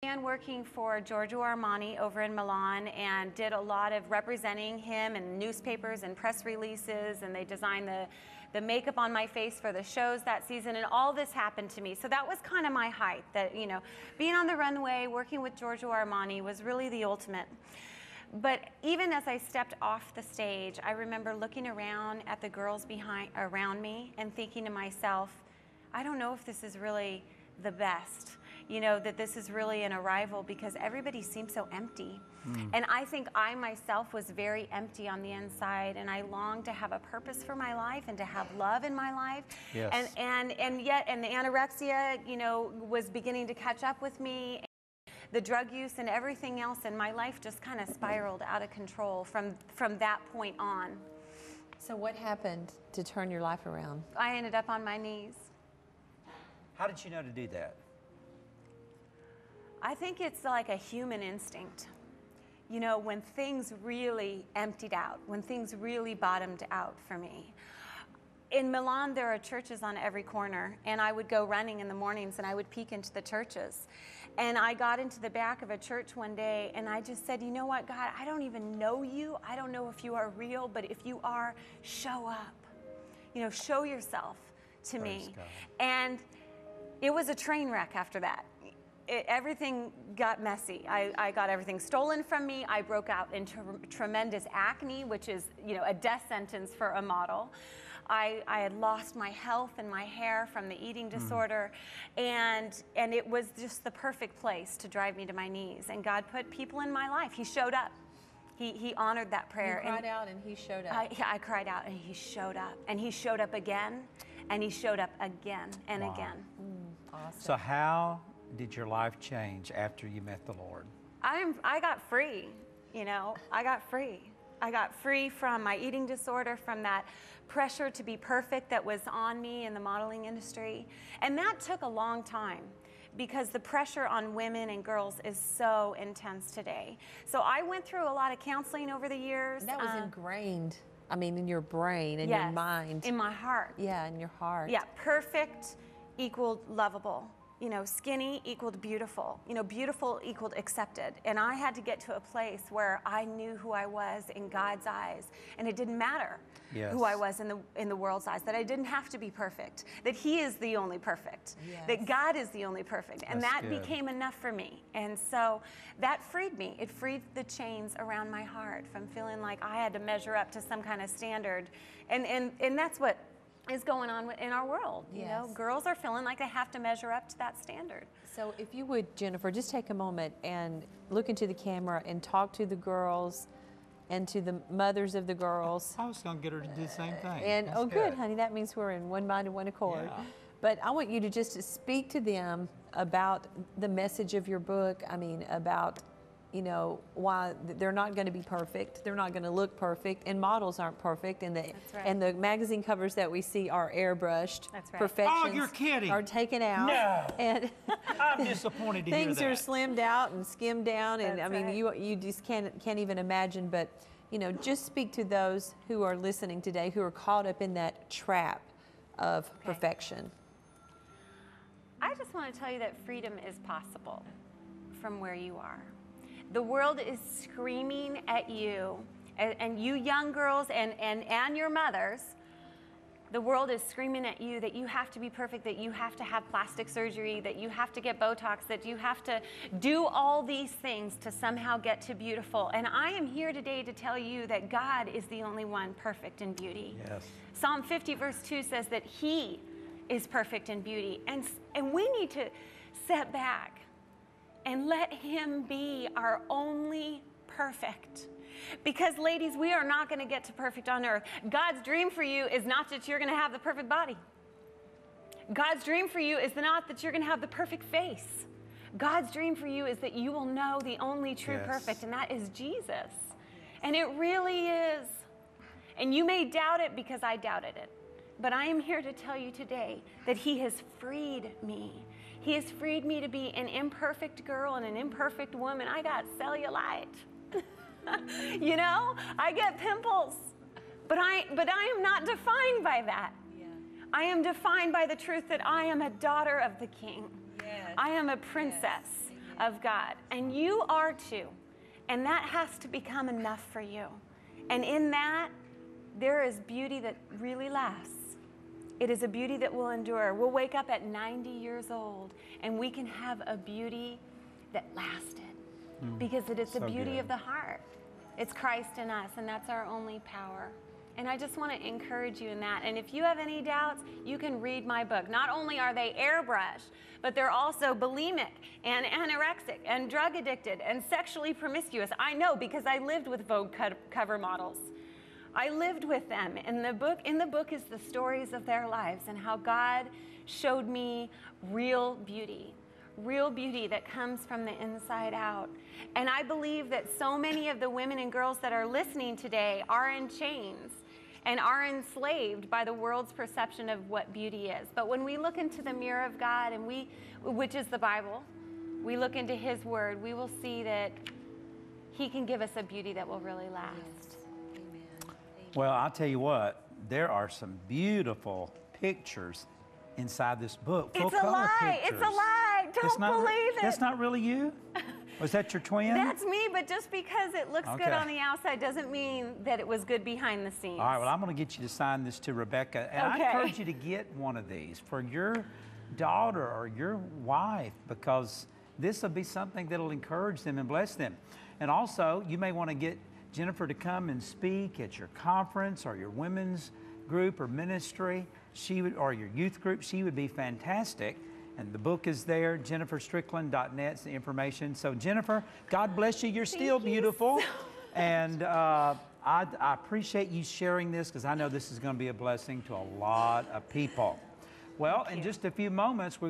began working for Giorgio Armani over in Milan and did a lot of representing him in newspapers and press releases, and they designed the makeup on my face for the shows that season, and all this happened to me. So that was kind of my height, that, you know, being on the runway, working with Giorgio Armani was really the ultimate. But even as I stepped off the stage, I remember looking around at the girls around me and thinking to myself, I don't know if this is really the best, you know, that this is really an arrival, because everybody seems so empty. And I think I myself was very empty on the inside, and I longed to have a purpose for my life and to have love in my life. Yes. And the anorexia, you know, was beginning to catch up with me. The drug use and everything else in my life just kind of spiraled out of control from that point on. So what happened to turn your life around? I ended up on my knees. How did you know to do that? I think it's like a human instinct. You know, when things really emptied out, when things really bottomed out for me. In Milan, there are churches on every corner, and I would go running in the mornings and I would peek into the churches. And I got into the back of a church one day and I just said, you know what, God, I don't even know you. I don't know if you are real, but if you are, show up. You know, show yourself to me. God. And it was a train wreck after that. Everything got messy. I got everything stolen from me. I broke out into tremendous acne, which is, you know, a death sentence for a model. I had lost my health and my hair from the eating disorder, and it was just the perfect place to drive me to my knees. And God put people in my life. He showed up. He honored that prayer. You cried out and he showed up. I cried out and he showed up. And he showed up again, and he showed up again and again. Awesome. So how did your life change after you met the Lord? I got free, you know, I got free. I got free from my eating disorder, from that pressure to be perfect that was on me in the modeling industry. And that took a long time, because the pressure on women and girls is so intense today. So I went through a lot of counseling over the years. That was ingrained, I mean, in your brain and your mind. In my heart. Yeah, in your heart. Yeah, perfect equaled lovable. You know, skinny equaled beautiful. You know, beautiful equaled accepted. And I had to get to a place where I knew who I was in God's eyes, and it didn't matter who I was in the world's eyes. That I didn't have to be perfect. That He is the only perfect. Yes. That God is the only perfect. And That's that good. became enough for me. And so that freed me. It freed the chains around my heart from feeling like I had to measure up to some kind of standard. And that's what is going on in our world. You know, girls are feeling like they have to measure up to that standard. So if you would, Jennifer, just take a moment and look into the camera and talk to the girls and to the mothers of the girls. I was going to get her to do the same thing. And That's oh, good, honey, that means we're in one mind and one accord. Yeah. But I want you to just speak to them about the message of your book. I mean, about, you know, why they're not going to be perfect. They're not going to look perfect, and models aren't perfect, and and the magazine covers that we see are airbrushed. That's right. Perfections Oh, you're kidding. are taken out. No. And I'm disappointed to hear things that. are slimmed out and skimmed down, and That's I mean, right. you just can't even imagine. But you know, just speak to those who are listening today who are caught up in that trap of perfection. I just want to tell you that freedom is possible from where you are. The world is screaming at you, and you young girls and your mothers, the world is screaming at you that you have to be perfect, that you have to have plastic surgery, that you have to get Botox, that you have to do all these things to somehow get to beautiful. And I am here today to tell you that God is the only one perfect in beauty. Yes. Psalm 50 verse 2 says that He is perfect in beauty. And we need to step back and let Him be our only perfect. Because ladies, we are not going to get to perfect on earth. God's dream for you is not that you're going to have the perfect body. God's dream for you is not that you're going to have the perfect face. God's dream for you is that you will know the only true perfect, and that is Jesus. And it really is. And you may doubt it because I doubted it. But I am here to tell you today that He has freed me. He has freed me to be an imperfect girl and an imperfect woman. I got cellulite. You know, I get pimples. But I am not defined by that. Yeah. I am defined by the truth that I am a daughter of the King. Yes. I am a princess. Yes. of God. And you are too. And that has to become enough for you. And in that, there is beauty that really lasts. It is a beauty that will endure. We'll wake up at 90 years old, and we can have a beauty that lasted because it is the beauty of the heart. It's Christ in us, and that's our only power. And I just want to encourage you in that. And if you have any doubts, you can read my book. Not only are they airbrushed, but they're also bulimic and anorexic and drug addicted and sexually promiscuous. I know because I lived with Vogue cover models. I lived with them. In the book is the stories of their lives and how God showed me real beauty that comes from the inside out. And I believe that so many of the women and girls that are listening today are in chains and are enslaved by the world's perception of what beauty is. But when we look into the mirror of God, and which is the Bible, we look into His Word, we will see that He can give us a beauty that will really last. Yes. Amen. Well, I'll tell you what, there are some beautiful pictures inside this book. It's a lie. Pictures. It's a lie. Don't believe it. That's not really you? Was that your twin? That's me, but just because it looks good on the outside doesn't mean that it was good behind the scenes. All right, well, I'm going to get you to sign this to Rebecca. And I encourage you to get one of these for your daughter or your wife, because this will be something that will encourage them and bless them. And also, you may want to get Jennifer to come and speak at your conference or your women's group or ministry, or your youth group. She would be fantastic. And the book is there, jenniferstrickland.net's the information. So Jennifer, God bless you. You're still beautiful. And I appreciate you sharing this, because I know this is going to be a blessing to a lot of people. Well, in just a few moments, we're